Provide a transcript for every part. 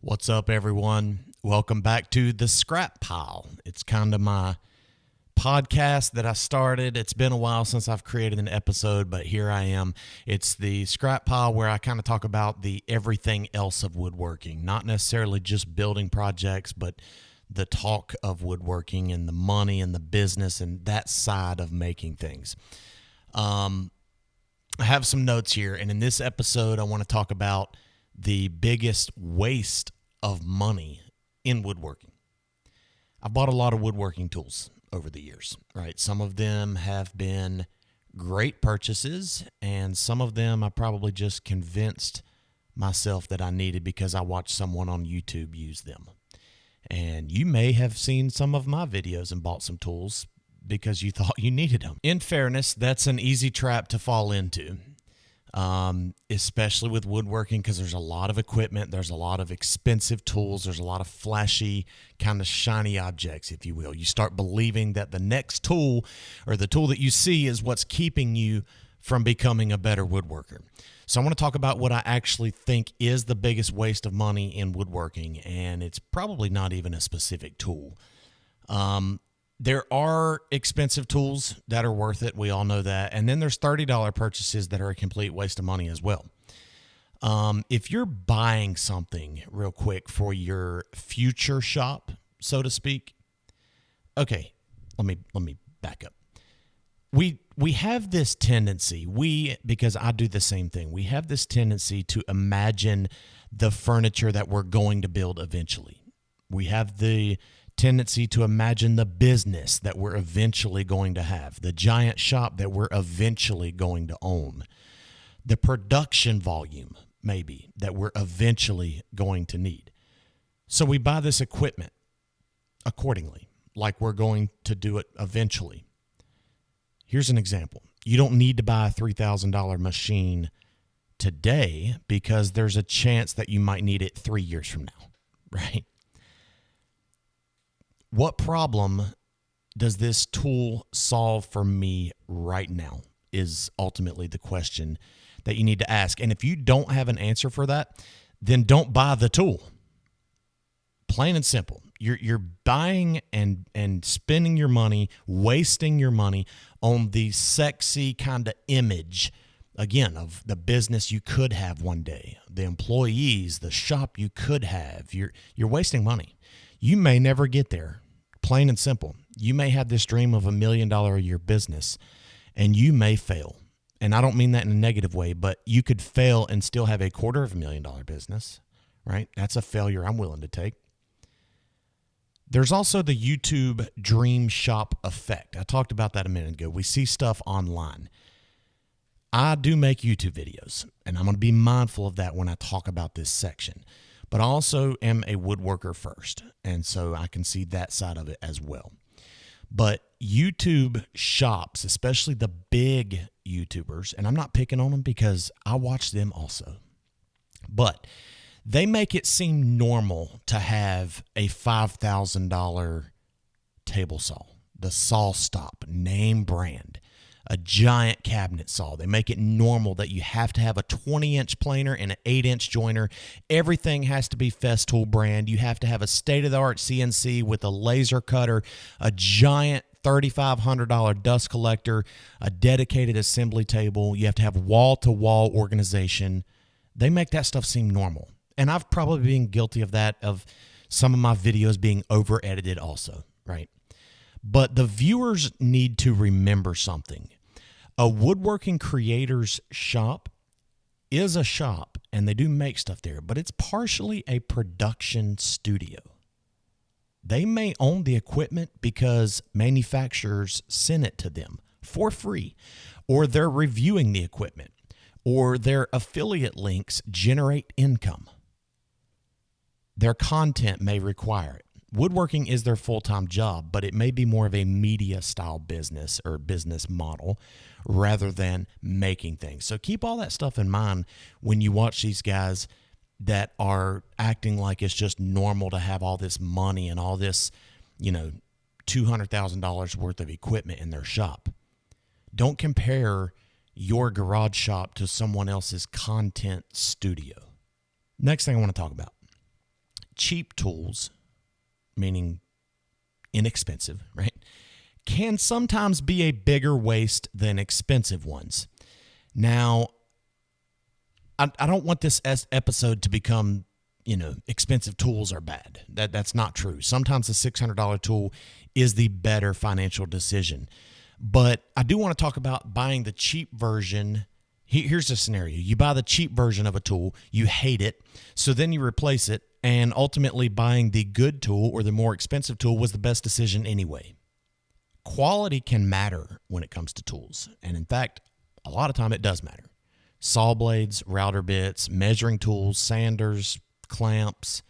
What's up, everyone? Welcome back to The Scrap Pile. It's kind of my podcast that I started. It's been a while since I've created an episode, but here I am. It's the Scrap Pile where I kind of talk about the everything else of woodworking, not necessarily just building projects, but the talk of woodworking and the money and the business and that side of making things. I have some notes here, and in this episode, I want to talk about the biggest waste of money in woodworking. I've bought a lot of woodworking tools over the years, right? Some of them have been great purchases, and some of them I probably just convinced myself that I needed because I watched someone on YouTube use them. And you may have seen some of my videos and bought some tools because you thought you needed them. In fairness, that's an easy trap to fall into. Especially with woodworking, because there's a lot of equipment, there's a lot of expensive tools, there's a lot of flashy, kind of shiny objects, if you will. You start believing that the next tool or the tool that you see is what's keeping you from becoming a better woodworker. So I want to talk about what I actually think is the biggest waste of money in woodworking, and it's probably not even a specific tool. There are expensive tools that are worth it. We all know that. And then there's $30 purchases that are a complete waste of money as well. If you're buying something real quick for your future shop, so to speak. Okay, let me back up. We have this tendency, because I do the same thing. We have this tendency to imagine the furniture that we're going to build eventually. We have the tendency to imagine the business that we're eventually going to have, the giant shop that we're eventually going to own, the production volume maybe that we're eventually going to need. So we buy this equipment accordingly, like we're going to do it eventually. Here's an example. You don't need to buy a $3,000 machine today because there's a chance that you might need it 3 years from now, right? What problem does this tool solve for me right now is ultimately the question that you need to ask. And if you don't have an answer for that, then don't buy the tool. Plain and simple. You're buying and spending your money, wasting your money on the sexy kind of image, again, of the business you could have one day, the employees, the shop you could have. You're wasting money. You may never get there. Plain and simple. You may have this dream of $1 million a year business, and you may fail. And I don't mean that in a negative way, but you could fail and still have a $250,000 business, right? That's a failure I'm willing to take. There's also the YouTube dream shop effect. I talked about that a minute ago. We see stuff online. I do make YouTube videos, and I'm going to be mindful of that when I talk about this section. But I also am a woodworker first, and so I can see that side of it as well. But YouTube shops, especially the big YouTubers, and I'm not picking on them because I watch them also, but they make it seem normal to have a $5,000 table saw, the SawStop name brand, a giant cabinet saw. They make it normal that you have to have a 20-inch planer and an 8-inch joiner. Everything has to be Festool brand. You have to have a state-of-the-art CNC with a laser cutter, a giant $3,500 dust collector, a dedicated assembly table. You have to have wall-to-wall organization. They make that stuff seem normal. And I've probably been guilty of that, of some of my videos being over-edited also, right? But the viewers need to remember something. A woodworking creator's shop is a shop, and they do make stuff there, but it's partially a production studio. They may own the equipment because manufacturers send it to them for free, or they're reviewing the equipment, or their affiliate links generate income. Their content may require it. Woodworking is their full-time job, but it may be more of a media-style business or business model rather than making things. So keep all that stuff in mind when you watch these guys that are acting like it's just normal to have all this money and all this, $200,000 worth of equipment in their shop. Don't compare your garage shop to someone else's content studio. Next thing I want to talk about. cheap tools, meaning inexpensive, right, can sometimes be a bigger waste than expensive ones. Now, I don't want this episode to become, expensive tools are bad. That's not true. Sometimes the $600 tool is the better financial decision. But I do want to talk about buying the cheap version. Here's the scenario. You buy the cheap version of a tool, you hate it, so then you replace it, and ultimately buying the good tool or the more expensive tool was the best decision anyway. Quality can matter when it comes to tools, and in fact, a lot of time it does matter. Saw blades, router bits, measuring tools, sanders, clamps,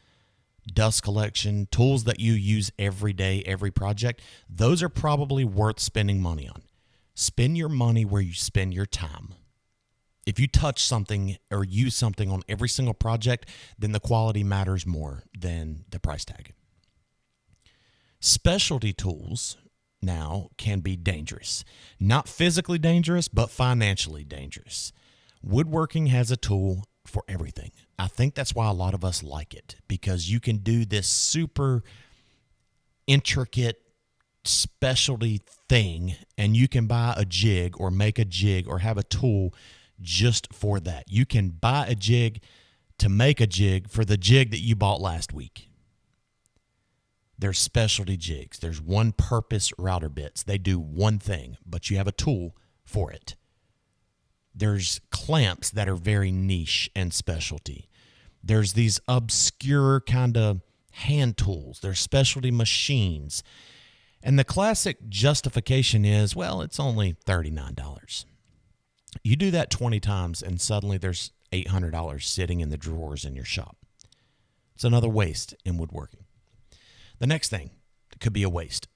dust collection, tools that you use every day, every project, those are probably worth spending money on. Spend your money where you spend your time. If you touch something or use something on every single project, then the quality matters more than the price tag. Specialty tools now can be dangerous. Not physically dangerous, but financially dangerous. Woodworking has a tool for everything. I think that's why a lot of us like it, because you can do this super intricate specialty thing, and you can buy a jig or make a jig or have a tool just for that. You can buy a jig to make a jig for the jig that you bought last week. There's specialty jigs. There's one-purpose router bits. They do one thing, but you have a tool for it. There's clamps that are very niche and specialty. There's these obscure kind of hand tools. There's specialty machines. And the classic justification is, well, it's only $39. You do that 20 times and suddenly there's $800 sitting in the drawers in your shop. It's another waste in woodworking. The next thing that could be a waste: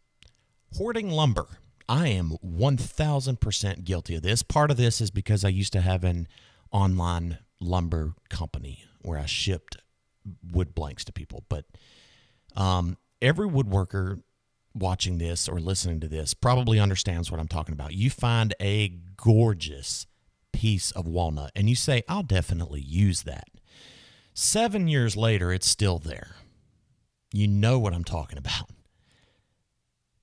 hoarding lumber. I am 1,000% guilty of this. Part of this is because I used to have an online lumber company where I shipped wood blanks to people. But every woodworker watching this or listening to this probably understands what I'm talking about. You find a gorgeous piece of walnut and you say, I'll definitely use that. 7 years later, it's still there. You know what I'm talking about.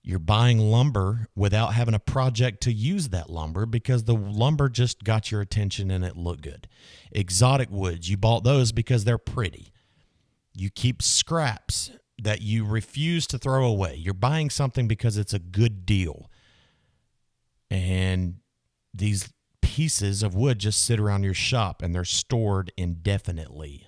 You're buying lumber without having a project to use that lumber because the lumber just got your attention and it looked good. Exotic woods, you bought those because they're pretty. You keep scraps that you refuse to throw away. You're buying something because it's a good deal. And these pieces of wood just sit around your shop and they're stored indefinitely.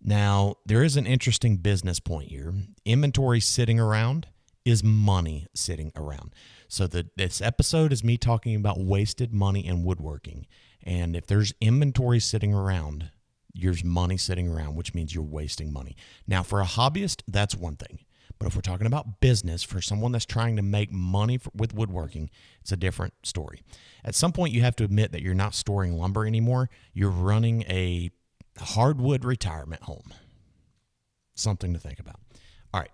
Now, there is an interesting business point here. Inventory sitting around is money sitting around. So this episode is me talking about wasted money in woodworking. And if there's inventory sitting around, there's money sitting around, which means you're wasting money. Now, for a hobbyist, that's one thing. But if we're talking about business, for someone that's trying to make money with woodworking, it's a different story. At some point, you have to admit that you're not storing lumber anymore. You're running a hardwood retirement home. Something to think about. All right.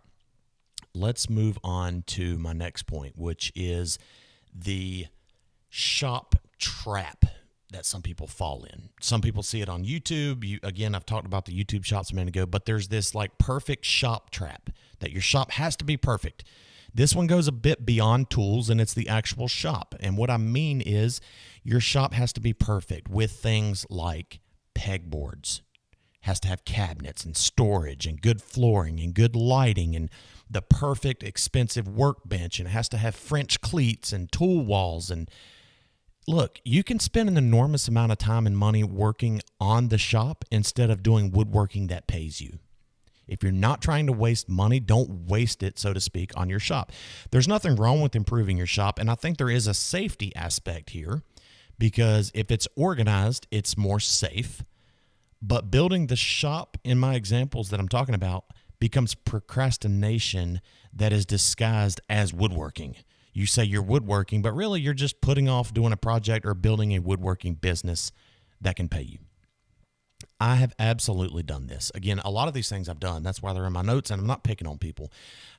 Let's move on to my next point, which is the shop trap that some people fall in. Some people see it on YouTube. Again, I've talked about the YouTube shops a minute ago, but there's this like perfect shop trap that your shop has to be perfect. This one goes a bit beyond tools, and it's the actual shop. And what I mean is your shop has to be perfect with things like pegboards, has to have cabinets and storage and good flooring and good lighting and the perfect expensive workbench, and it has to have French cleats and tool walls. And look, you can spend an enormous amount of time and money working on the shop instead of doing woodworking that pays you. If you're not trying to waste money, don't waste it, so to speak, on your shop. There's nothing wrong with improving your shop, and I think there is a safety aspect here because if it's organized, it's more safe. But building the shop, in my examples that I'm talking about, becomes procrastination that is disguised as woodworking. You say you're woodworking, but really you're just putting off doing a project or building a woodworking business that can pay you. I have absolutely done this. Again, a lot of these things I've done. That's why they're in my notes, and I'm not picking on people.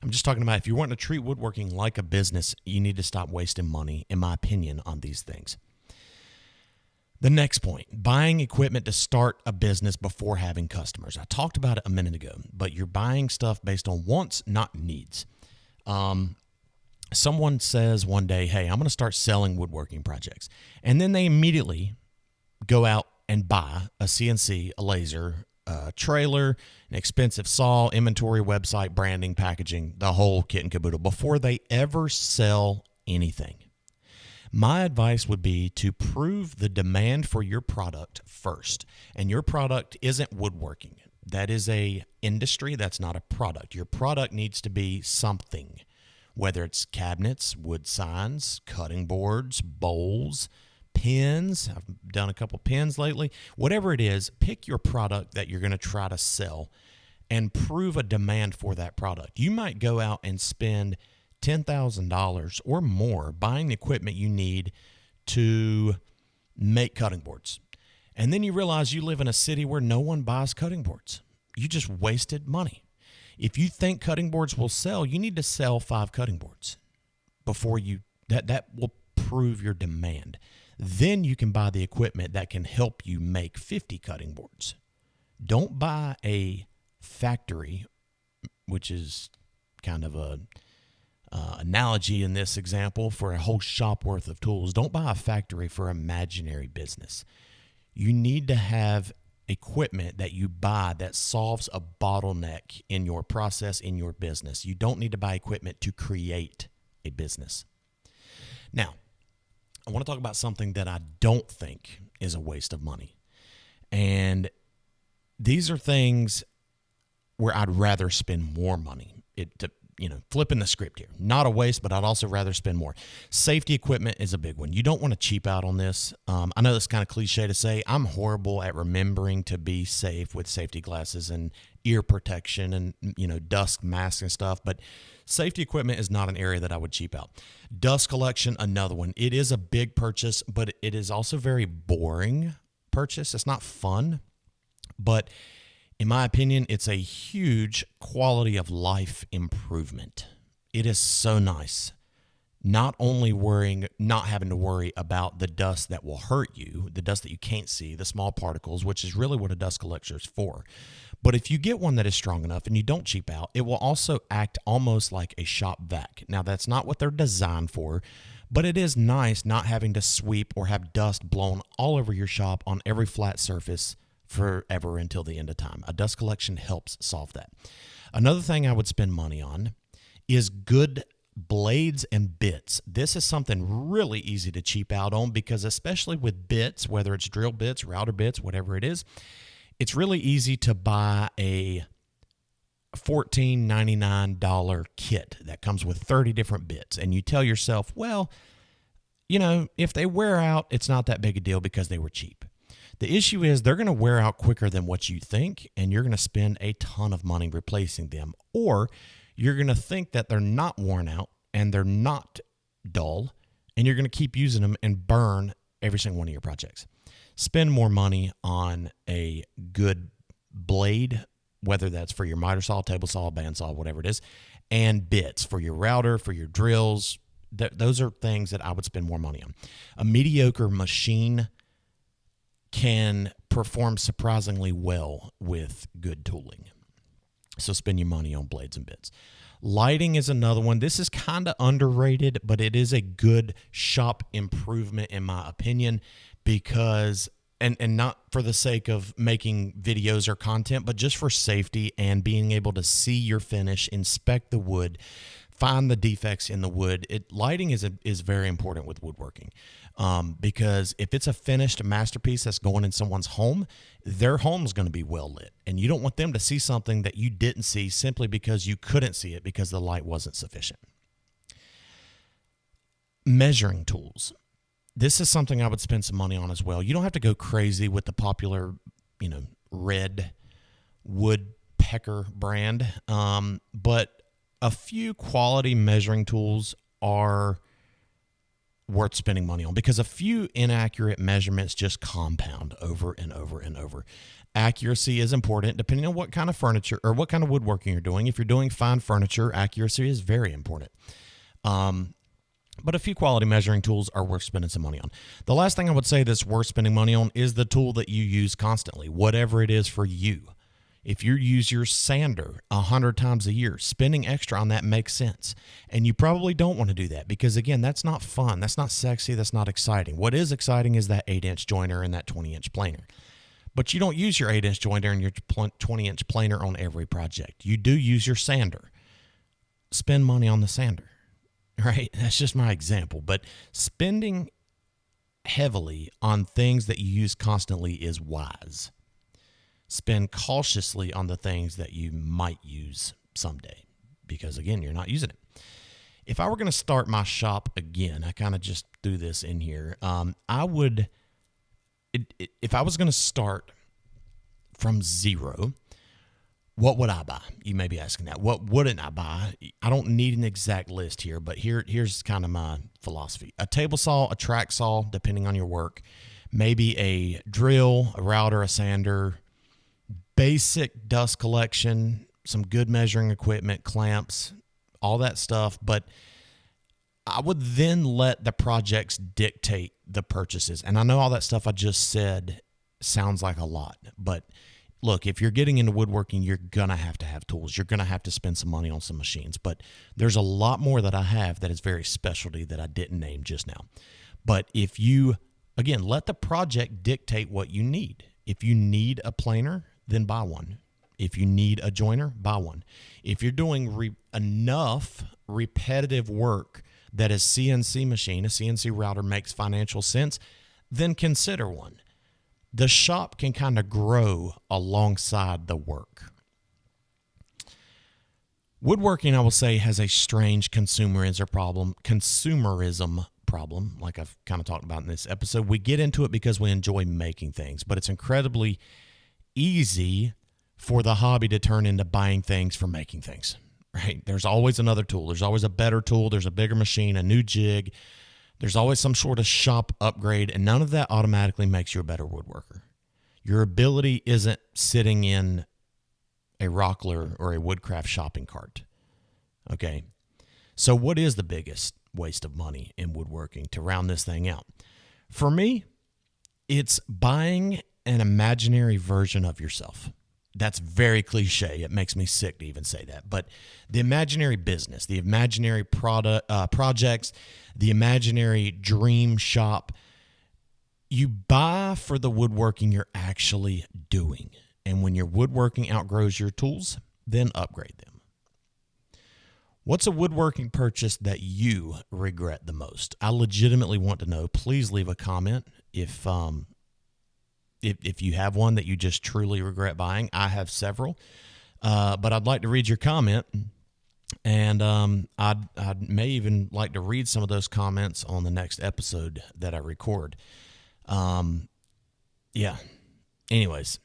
I'm just talking about if you want to treat woodworking like a business, you need to stop wasting money, in my opinion, on these things. The next point, buying equipment to start a business before having customers. I talked about it a minute ago, but you're buying stuff based on wants, not needs. Someone says one day, hey, I'm going to start selling woodworking projects. And then they immediately go out and buy a CNC, a laser, a trailer, an expensive saw, inventory, website, branding, packaging, the whole kit and caboodle before they ever sell anything. My advice would be to prove the demand for your product first. And your product isn't woodworking. That is a industry. That's not a product. Your product needs to be something, whether it's cabinets, wood signs, cutting boards, bowls, pins. I've done a couple pins lately. Whatever it is, pick your product that you're going to try to sell and prove a demand for that product. You might go out and spend $10,000 or more buying the equipment you need to make cutting boards. And then you realize you live in a city where no one buys cutting boards. You just wasted money. If you think cutting boards will sell, you need to sell 5 cutting boards before that will prove your demand. Then you can buy the equipment that can help you make 50 cutting boards. Don't buy a factory, which is kind of a analogy in this example for a whole shop worth of tools. Don't buy a factory for imaginary business. You need to have equipment that you buy that solves a bottleneck in your process, in your business. You don't need to buy equipment to create a business. Now, I want to talk about something that I don't think is a waste of money. And these are things where I'd rather spend more money. Flipping the script here. Not a waste, but I'd also rather spend more. Safety equipment is a big one. You don't want to cheap out on this. I know that's kind of cliche to say. I'm horrible at remembering to be safe with safety glasses and ear protection and, dust masks and stuff. But safety equipment is not an area that I would cheap out. Dust collection, another one. It is a big purchase, but it is also very boring purchase. It's not fun, but in my opinion, it's a huge quality of life improvement. It is so nice. Not having to worry about the dust that will hurt you, the dust that you can't see, the small particles, which is really what a dust collector is for. But if you get one that is strong enough and you don't cheap out, it will also act almost like a shop vac. Now, that's not what they're designed for, but it is nice not having to sweep or have dust blown all over your shop on every flat surface forever until the end of time. A dust collection helps solve that. Another thing I would spend money on is good blades and bits. This is something really easy to cheap out on because especially with bits, whether it's drill bits, router bits, whatever it is, it's really easy to buy a $14.99 kit that comes with 30 different bits. And you tell yourself, well, if they wear out, it's not that big a deal because they were cheap. The issue is they're going to wear out quicker than what you think, and you're going to spend a ton of money replacing them. Or you're going to think that they're not worn out and they're not dull, and you're going to keep using them and burn every single one of your projects. Spend more money on a good blade, whether that's for your miter saw, table saw, bandsaw, whatever it is, and bits for your router, for your drills. Those are things that I would spend more money on. A mediocre machine can perform surprisingly well with good tooling. So spend your money on blades and bits. Lighting is another one. This is kind of underrated, but it is a good shop improvement in my opinion because, and not for the sake of making videos or content, but just for safety and being able to see your finish, inspect the wood, find the defects in the wood. Lighting is very important with woodworking because if it's a finished masterpiece that's going in someone's home, their home is going to be well lit. And you don't want them to see something that you didn't see simply because you couldn't see it because the light wasn't sufficient. Measuring tools. This is something I would spend some money on as well. You don't have to go crazy with the popular, red woodpecker brand, but a few quality measuring tools are worth spending money on because a few inaccurate measurements just compound over and over and over. Accuracy is important depending on what kind of furniture or what kind of woodworking you're doing. If you're doing fine furniture, accuracy is very important. But a few quality measuring tools are worth spending some money on. The last thing I would say that's worth spending money on is the tool that you use constantly, whatever it is for you. If you use your sander 100 times a year, spending extra on that makes sense. And you probably don't want to do that because, again, that's not fun. That's not sexy. That's not exciting. What is exciting is that 8-inch joiner and that 20-inch planer. But you don't use your 8-inch joiner and your 20-inch planer on every project. You do use your sander. Spend money on the sander, right? That's just my example. But spending heavily on things that you use constantly is wise. Spend cautiously on the things that you might use someday because, again, you're not using it. If I were going to start my shop again, I kind of just threw this in here. If I was going to start from zero, what would I buy? You may be asking that. What wouldn't I buy? I don't need an exact list here, but here's kind of my philosophy. A table saw, a track saw, depending on your work, maybe a drill, a router, a sander, basic dust collection, some good measuring equipment, clamps, all that stuff. But I would then let the projects dictate the purchases. And I know all that stuff I just said sounds like a lot, but look, if you're getting into woodworking, you're going to have tools. You're going to have to spend some money on some machines. But there's a lot more that I have that is very specialty that I didn't name just now. But if you, again, let the project dictate what you need. If you need a planer, then buy one. If you need a joiner, buy one. If you're doing enough repetitive work that a CNC machine, a CNC router makes financial sense, then consider one. The shop can kind of grow alongside the work. Woodworking, I will say, has a strange consumerism problem, like I've kind of talked about in this episode. We get into it because we enjoy making things, but it's incredibly easy for the hobby to turn into buying things for making things, right? There's always another tool. There's always a better tool. There's a bigger machine, a new jig. There's always some sort of shop upgrade, and none of that automatically makes you a better woodworker. Your ability isn't sitting in a Rockler or a Woodcraft shopping cart, okay? So what is the biggest waste of money in woodworking to round this thing out? For me, it's buying an imaginary version of yourself. That's very cliche. It makes me sick to even say that. But the imaginary business, the imaginary projects, the imaginary dream shop, you buy for the woodworking you're actually doing. And when your woodworking outgrows your tools, then upgrade them. What's a woodworking purchase that you regret the most? I legitimately want to know. Please leave a comment if you have one that you just truly regret buying. I have several, but I'd like to read your comment, and I'd may even like to read some of those comments on the next episode that I record. Yeah. Anyways,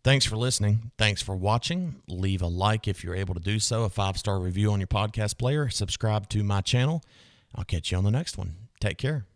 thanks for listening. Thanks for watching. Leave a like if you're able to do so, a 5-star review on your podcast player. Subscribe to my channel. I'll catch you on the next one. Take care.